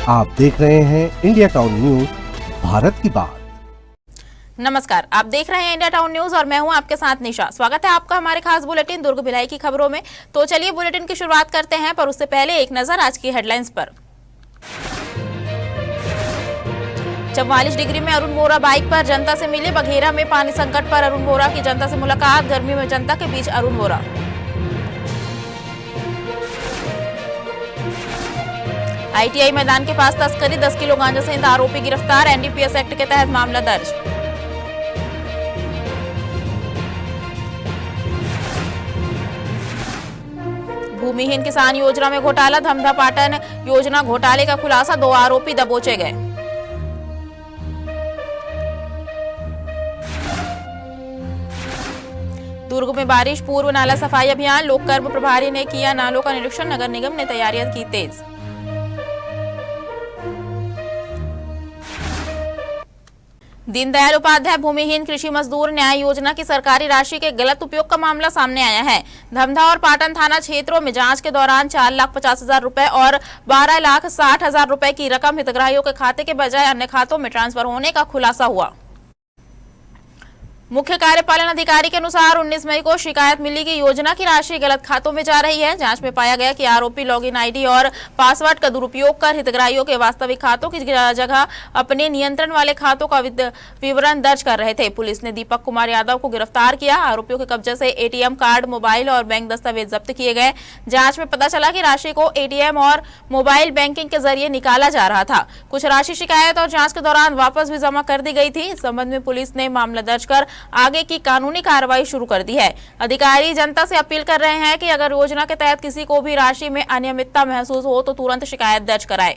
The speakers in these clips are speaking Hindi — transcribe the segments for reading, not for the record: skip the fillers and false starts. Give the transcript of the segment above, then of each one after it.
आप देख रहे हैं इंडिया टाउन न्यूज, भारत की बात। नमस्कार, आप देख रहे हैं इंडिया टाउन न्यूज और मैं हूं आपके साथ निशा। स्वागत है आपका हमारे खास बुलेटिन दुर्ग भिलाई की खबरों में। तो चलिए बुलेटिन की शुरुआत करते हैं, पर उससे पहले एक नजर आज की हेडलाइंस पर। 44 डिग्री में अरुण वोरा बाइक पर जनता से मिले। बघेरा में पानी संकट पर अरुण वोरा की जनता से मुलाकात। गर्मी में जनता के बीच अरुण वोरा। ITI मैदान के पास तस्करी, 10 किलो गांजा सहित आरोपी गिरफ्तार। NDPS एक्ट के तहत मामला दर्ज। भूमिहीन किसान योजना में घोटाला, धमधा पाटन योजना घोटाले का खुलासा, 2 आरोपी दबोचे गए। दुर्ग में बारिश पूर्व नाला सफाई अभियान, लोक कर्म प्रभारी ने किया नालों का निरीक्षण। नगर निगम ने तैयारियां की तेज। दीनदयाल उपाध्याय भूमिहीन कृषि मजदूर न्याय योजना की सरकारी राशि के गलत उपयोग का मामला सामने आया है। धमधा और पाटन थाना क्षेत्रों में जांच के दौरान 4,50,000 रुपए और 12,60,000 रुपए की रकम हितग्राहियों के खाते के बजाय अन्य खातों में ट्रांसफर होने का खुलासा हुआ। मुख्य कार्यपालन अधिकारी के अनुसार 19 मई को शिकायत मिली कि योजना की राशि गलत खातों में जा रही है। जांच में पाया गया कि आरोपी लॉगिन आईडी और पासवर्ड का दुरुपयोग कर हितग्राहियों के वास्तविक खातों की जगह अपने नियंत्रण वाले खातों का विवरण दर्ज कर रहे थे। पुलिस ने दीपक कुमार यादव को गिरफ्तार किया। आरोपियों के कब्जे से ATM कार्ड, मोबाइल और बैंक दस्तावेज जब्त किए गए। जाँच में पता चला कि राशि को ATM और मोबाइल बैंकिंग के जरिए निकाला जा रहा था। कुछ राशि शिकायत और जाँच के दौरान वापस भी जमा कर दी गई थी। इस संबंध में पुलिस ने मामला दर्ज कर आगे की कानूनी कार्रवाई शुरू कर दी है। अधिकारी जनता से अपील कर रहे हैं कि अगर योजना के तहत किसी को भी राशि में अनियमितता महसूस हो तो तुरंत शिकायत दर्ज कराएं।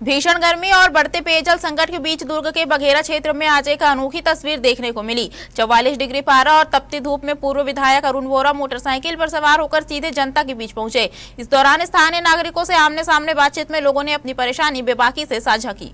भीषण गर्मी और बढ़ते पेयजल संकट के बीच दुर्ग के बघेरा क्षेत्र में आज एक अनोखी तस्वीर देखने को मिली। 44 डिग्री पारा और तपती धूप में पूर्व विधायक अरुण वोरा मोटरसाइकिल पर सवार होकर सीधे जनता के बीच पहुंचे। इस दौरान स्थानीय नागरिकों से आमने सामने बातचीत में लोगों ने अपनी परेशानी बेबाकी से साझा की।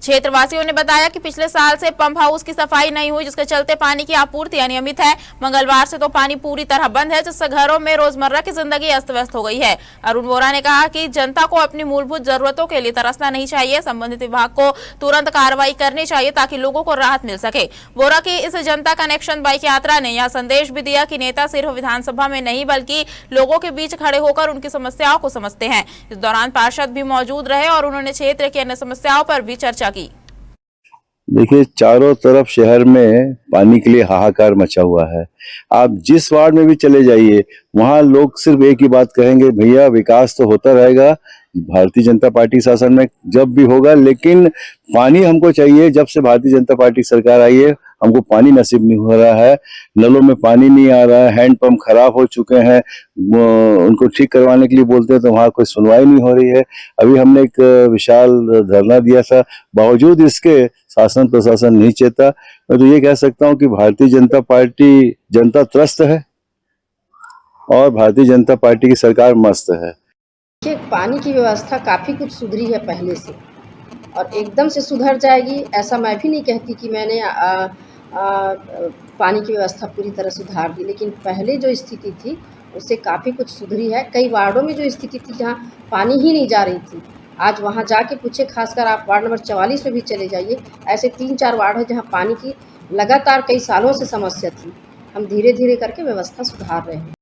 क्षेत्रवासियों ने बताया कि पिछले साल से पंप हाउस की सफाई नहीं हुई, जिसके चलते पानी की आपूर्ति अनियमित है। मंगलवार से तो पानी पूरी तरह बंद है, जिससे घरों में रोजमर्रा की जिंदगी अस्त व्यस्त हो गई है। अरुण वोरा ने कहा कि जनता को अपनी मूलभूत जरूरतों के लिए तरसना नहीं चाहिए। संबंधित विभाग को तुरंत कार्रवाई करनी चाहिए ताकि लोगों को राहत मिल सके। वोरा की इस जनता कनेक्शन बाइक यात्रा ने यह संदेश भी दिया कि नेता सिर्फ विधानसभा में नहीं बल्कि लोगों के बीच खड़े होकर उनकी समस्याओं को समझते हैं। इस दौरान पार्षद भी मौजूद रहे और उन्होंने क्षेत्र की अन्य समस्याओं पर भी चर्चा की। देखिए, चारों तरफ शहर में पानी के लिए हाहाकार मचा हुआ है। आप जिस वार्ड में भी चले जाइए, वहां लोग सिर्फ एक ही बात कहेंगे, भैया विकास तो होता रहेगा भारतीय जनता पार्टी शासन में जब भी होगा, लेकिन पानी हमको चाहिए। जब से भारतीय जनता पार्टी सरकार आई है हमको पानी नसीब नहीं हो रहा है। नलों में पानी नहीं आ रहा है, हैंडपंप खराब हो चुके हैं, उनको ठीक करवाने के लिए बोलते हैं तो वहाँ कोई सुनवाई नहीं हो रही है। अभी हमने एक विशाल धरना दिया था, बावजूद इसके शासन प्रशासन नहीं चेता। मैं तो ये कह सकता हूँ कि भारतीय जनता पार्टी जनता त्रस्त है और भारतीय जनता पार्टी की सरकार मस्त है। पानी की व्यवस्था काफ़ी कुछ सुधरी है पहले से और एकदम से सुधर जाएगी ऐसा मैं भी नहीं कहती कि मैंने पानी की व्यवस्था पूरी तरह सुधार दी, लेकिन पहले जो स्थिति थी उससे काफ़ी कुछ सुधरी है। कई वार्डों में जो स्थिति थी जहाँ पानी ही नहीं जा रही थी, आज वहाँ जाके पूछे, खासकर आप वार्ड नंबर 44 में भी चले जाइए, ऐसे 3-4 वार्ड है जहाँ पानी की लगातार कई सालों से समस्या थी। हम धीरे धीरे करके व्यवस्था सुधार रहे हैं।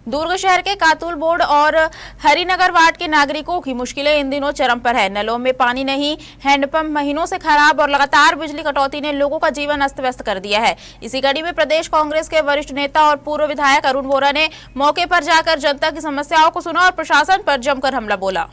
दुर्ग शहर के कातुल बोर्ड और हरिनगर वार्ड के नागरिकों की मुश्किलें इन दिनों चरम पर है। नलों में पानी नहीं, हैंडपंप महीनों से खराब और लगातार बिजली कटौती ने लोगों का जीवन अस्त व्यस्त कर दिया है। इसी कड़ी में प्रदेश कांग्रेस के वरिष्ठ नेता और पूर्व विधायक अरुण वोरा ने मौके पर जाकर जनता की समस्याओं को सुना और प्रशासन पर जमकर हमला बोला।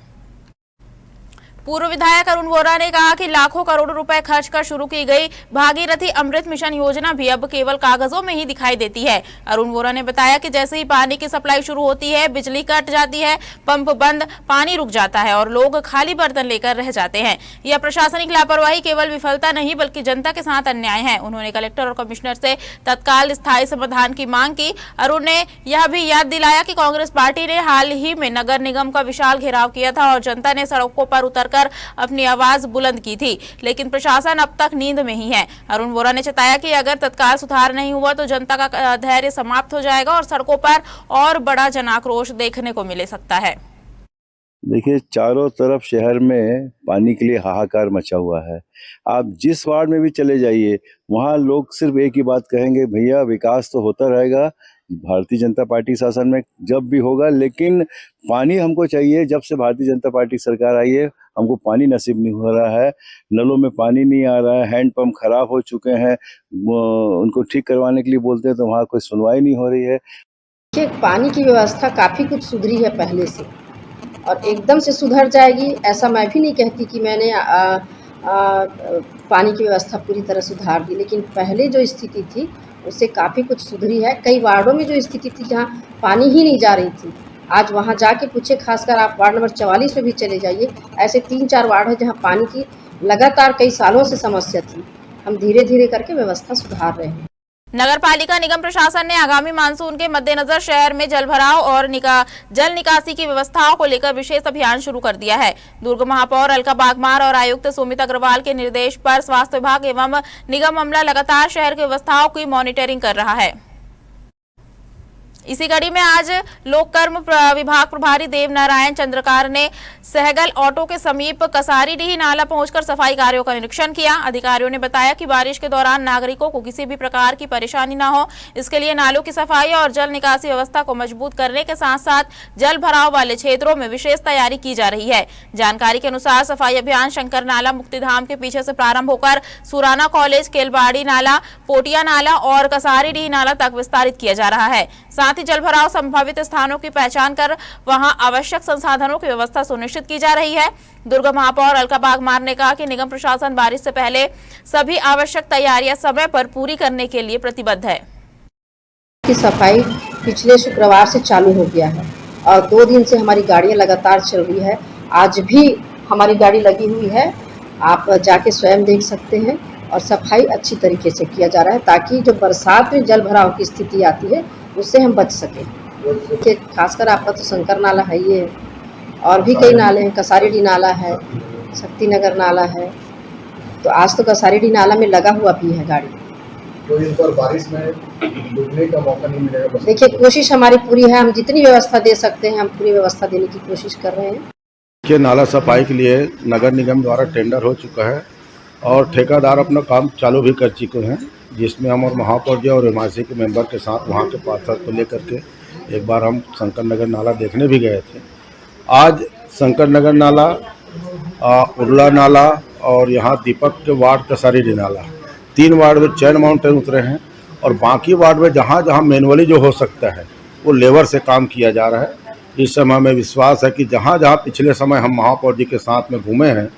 पूर्व विधायक अरुण वोरा ने कहा कि लाखों करोड़ों रुपए खर्च कर शुरू की गई भागीरथी अमृत मिशन योजना भी अब केवल कागजों में ही दिखाई देती है। अरुण वोरा ने बताया कि जैसे ही पानी की सप्लाई शुरू होती है, बिजली कट जाती है, पंप बंद, पानी रुक जाता है और लोग खाली बर्तन लेकर रह जाते हैं। यह प्रशासनिक लापरवाही केवल विफलता नहीं बल्कि जनता के साथ अन्याय है। उन्होंने कलेक्टर और कमिश्नर से तत्काल स्थायी समाधान की मांग की। अरुण ने यह भी याद दिलाया कि कांग्रेस पार्टी ने हाल ही में नगर निगम का विशाल घेराव किया था और जनता ने सड़कों पर उतर कर अपनी आवाज बुलंद की थी, लेकिन प्रशासन अब तक नींद में ही है। अरुण वोरा ने चेताया कि अगर तत्काल सुधार नहीं हुआ तो जनता का धैर्य समाप्त हो जाएगा और सड़कों पर और बड़ा जन आक्रोश देखने को मिल सकता है। देखिए, चारों तरफ शहर में पानी के लिए हाहाकार मचा हुआ है। आप जिस वार्ड में भी चले जाइए, वहाँ लोग सिर्फ एक ही बात कहेंगे, भैया विकास तो होता रहेगा, भारतीय जनता पार्टी शासन में जब भी होगा, लेकिन पानी हमको चाहिए। जब से भारतीय जनता पार्टी सरकार आई है, हमको पानी नसीब नहीं हो रहा है, नलों में पानी नहीं आ रहा है, हैंडपंप खराब हो चुके हैं, उनको ठीक करवाने के लिए बोलते हैं तो वहाँ कोई सुनवाई नहीं हो रही है। कि पानी की व्यवस्था काफ़ी कुछ सुधरी है पहले से, और एकदम से सुधर जाएगी ऐसा मैं भी नहीं कहती कि मैंने पानी की व्यवस्था पूरी तरह सुधार दी, लेकिन पहले जो स्थिति थी उससे काफ़ी कुछ सुधरी है। कई वार्डों में जो स्थिति थी जहाँ पानी ही नहीं जा रही थी, आज वहाँ जाके पूछे, खासकर आप वार्ड नंबर 44 में भी चले जाइए, ऐसे 3-4 वार्ड है जहाँ पानी की लगातार कई सालों से समस्या थी। हम धीरे धीरे करके व्यवस्था सुधार रहे हैं। नगर पालिका निगम प्रशासन ने आगामी मानसून के मद्देनजर शहर में जल भराव और जल निकासी की व्यवस्थाओं को लेकर विशेष अभियान शुरू कर दिया है। दुर्ग महापौर अलका बागमार और आयुक्त सुमित अग्रवाल के निर्देश पर स्वास्थ्य विभाग एवं निगम अमला लगातार शहर की व्यवस्थाओं की मॉनिटरिंग कर रहा है। इसी कड़ी में आज लोक कर्म विभाग प्रभारी देव नारायण चंद्रकार ने सहगल ऑटो के समीप कसारीडीह नाला पहुंचकर सफाई कार्यों का निरीक्षण किया। अधिकारियों ने बताया कि बारिश के दौरान नागरिकों को किसी भी प्रकार की परेशानी न हो, इसके लिए नालों की सफाई और जल निकासी व्यवस्था को मजबूत करने के साथ साथ जल भराव वाले क्षेत्रों में विशेष तैयारी की जा रही है। जानकारी के अनुसार सफाई अभियान शंकर नाला मुक्तिधाम के पीछे से प्रारंभ होकर सुराना कॉलेज, केलबाड़ी नाला, पोटिया नाला और कसारीडीह नाला तक विस्तारित किया जा रहा है। साथ ही जल भराव संभावित स्थानों की पहचान कर वहां आवश्यक संसाधनों की व्यवस्था सुनिश्चित की जा रही है। दुर्ग महापौर अलका बागमार ने कहा कि निगम प्रशासन बारिश से पहले सभी आवश्यक तैयारियां समय पर पूरी करने के लिए प्रतिबद्ध है। की सफाई पिछले शुक्रवार से चालू हो गया है और 2 दिन से हमारी गाड़ियां लगातार चल रही है। आज भी हमारी गाड़ी लगी हुई है, आप जाके स्वयं देख सकते हैं, और सफाई अच्छी तरीके से किया जा रहा है ताकि जो बरसात में जल भराव की स्थिति आती है उससे हम बच सकें। खासकर आपका तो शंकर नाला है, ये और भी कई नाले हैं, कसारीडीह नाला है, शक्तिनगर नाला है, तो आज तो कसारीडीह नाला में लगा हुआ भी है गाड़ी। तो इस बार बारिश में डूबने का मौका नहीं मिलेगा? देखिए, कोशिश हमारी पूरी है, हम जितनी व्यवस्था दे सकते हैं हम पूरी व्यवस्था देने की कोशिश कर रहे हैं। के नाला सफाई के लिए नगर निगम द्वारा टेंडर हो चुका है और ठेकेदार अपना काम चालू भी कर चुके हैं, जिसमें हम और महापौर जी और एमआईसी के मेंबर के साथ वहां के पार्षद को लेकर के एक बार हम शंकर नगर नाला देखने भी गए थे। आज शंकर नगर नाला, उर्ला नाला और यहाँ दीपक के वार्ड कसारीडीह नाला, 3 वार्ड में चैन माउंटेन उतरे हैं और बाकी वार्ड में जहाँ जहाँ मैनुअली जो हो सकता है वो लेबर से काम किया जा रहा है। इस समय हमें विश्वास है कि जहाँ जहाँ पिछले समय हम महापौर जी के साथ में घूमे हैं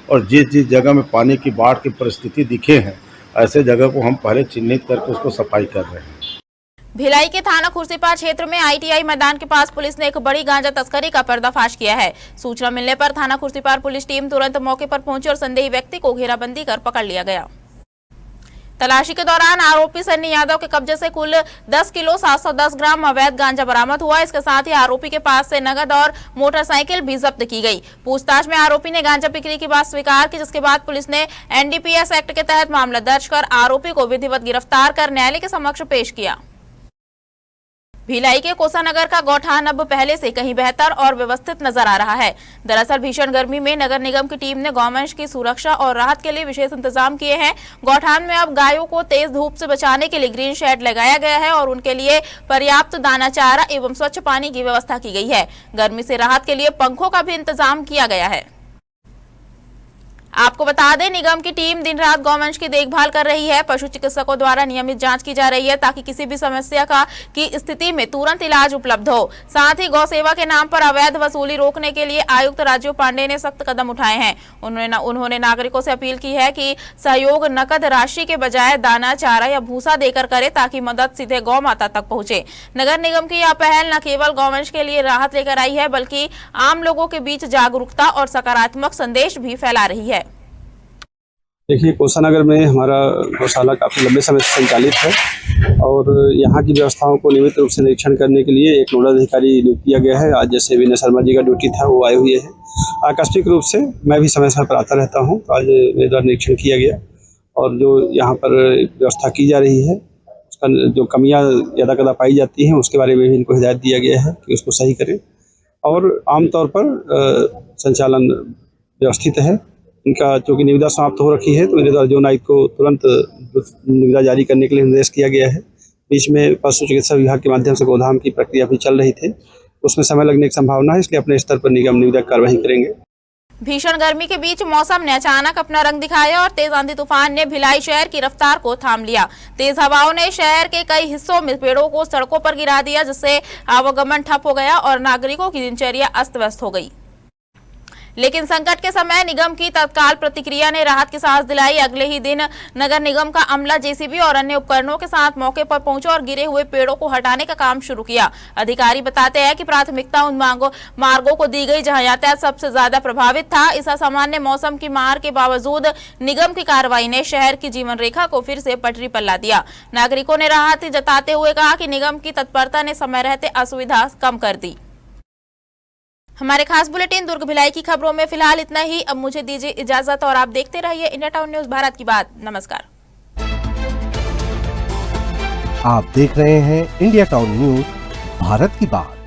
और जिस जिस जगह में पानी की बाढ़ की परिस्थिति दिखे हैं, ऐसे जगह को हम पहले चिन्हित करके उसको सफाई कर रहे हैं। भिलाई के थाना खुर्सीपार क्षेत्र में आईटीआई मैदान के पास पुलिस ने एक बड़ी गांजा तस्करी का पर्दाफाश किया है। सूचना मिलने पर थाना खुर्सीपार पुलिस टीम तुरंत मौके पर पहुंची और संदेही व्यक्ति को घेराबंदी कर पकड़ लिया गया। तलाशी के दौरान आरोपी सन्नी यादव के कब्जे से कुल 10 किलो 710 ग्राम अवैध गांजा बरामद हुआ। इसके साथ ही आरोपी के पास से नगद और मोटरसाइकिल भी जब्त की गई। पूछताछ में आरोपी ने गांजा बिक्री की बात स्वीकार की, जिसके बाद पुलिस ने एनडीपीएस एक्ट के तहत मामला दर्ज कर आरोपी को विधिवत गिरफ्तार कर न्यायालय के समक्ष पेश किया। भिलाई के कोसानगर का गौठान अब पहले से कहीं बेहतर और व्यवस्थित नजर आ रहा है। दरअसल भीषण गर्मी में नगर निगम की टीम ने गौवंश की सुरक्षा और राहत के लिए विशेष इंतजाम किए हैं। गौठान में अब गायों को तेज धूप से बचाने के लिए ग्रीन शेड लगाया गया है और उनके लिए पर्याप्त दाना चारा एवं स्वच्छ पानी की व्यवस्था की गई है। गर्मी से राहत के लिए पंखों का भी इंतजाम किया गया है। आपको बता दें, निगम की टीम दिन रात गौवंश की देखभाल कर रही है। पशु चिकित्सकों द्वारा नियमित जांच की जा रही है ताकि किसी भी समस्या की स्थिति में तुरंत इलाज उपलब्ध हो। साथ ही गौ सेवा के नाम पर अवैध वसूली रोकने के लिए आयुक्त राजीव पांडे ने सख्त कदम उठाए हैं। उन्होंने नागरिकों से अपील की है कि सहयोग नकद राशि के बजाय दाना चारा या भूसा देकर करे ताकि मदद सीधे गौ माता तक पहुंचे। नगर निगम की यह पहल न केवल गौवंश के लिए राहत लेकर आई है बल्कि आम लोगों के बीच जागरूकता और सकारात्मक संदेश भी फैला रही है। देखिए, कोसानगर में हमारा गौशाला काफ़ी लंबे समय से संचालित है और यहाँ की व्यवस्थाओं को नियमित रूप से निरीक्षण करने के लिए एक नोडल अधिकारी नियुक्त किया गया है। आज जैसे विनय शर्मा जी का ड्यूटी था वो आए हुए हैं। आकस्मिक रूप से मैं भी समय समय पर आता रहता हूँ, तो आज मेरे द्वारा निरीक्षण किया गया और जो यहाँ पर व्यवस्था की जा रही है उसका जो कमियाँ ज़्यादा कदा पाई जाती हैं उसके बारे में भी इनको हिदायत दिया गया है कि उसको सही करें। और आमतौर पर संचालन व्यवस्थित है। इनका चूँकि निविदा समाप्त हो रखी है तो मेरे द्वारा जोन आयुक्त को तुरंत निविदा जारी करने के लिए निर्देश किया गया है। बीच में पशु चिकित्सा विभाग के माध्यम से गोदाम की प्रक्रिया भी चल रही थी, उसमें समय लगने की संभावना है, इसलिए अपने स्तर पर निगम निविदा कार्रवाई करेंगे। भीषण गर्मी के बीच मौसम ने अचानक अपना रंग दिखाया और तेज आंधी तूफान ने भिलाई शहर की रफ्तार को थाम लिया। तेज हवाओं ने शहर के कई हिस्सों में पेड़ों को सड़कों पर गिरा दिया, जिससे आवागमन ठप हो गया और नागरिकों की दिनचर्या अस्त व्यस्त हो गई। लेकिन संकट के समय निगम की तत्काल प्रतिक्रिया ने राहत की सांस दिलाई। अगले ही दिन नगर निगम का अमला जेसीबी और अन्य उपकरणों के साथ मौके पर पहुंचा और गिरे हुए पेड़ों को हटाने का काम शुरू किया। अधिकारी बताते हैं कि प्राथमिकता उन मार्गों को दी गई जहां यातायात सबसे ज्यादा प्रभावित था। इस असामान्य मौसम की मार के बावजूद निगम की कार्रवाई ने शहर की जीवन रेखा को फिर से पटरी पर ला दिया। नागरिकों ने राहत जताते हुए कहा कि निगम की तत्परता ने समय रहते असुविधा कम कर दी। हमारे खास बुलेटिन दुर्ग भिलाई की खबरों में फिलहाल इतना ही। अब मुझे दीजिए इजाजत और आप देखते रहिए इंडिया टाउन न्यूज भारत की बात। नमस्कार। आप देख रहे हैं इंडिया टाउन न्यूज भारत की बात।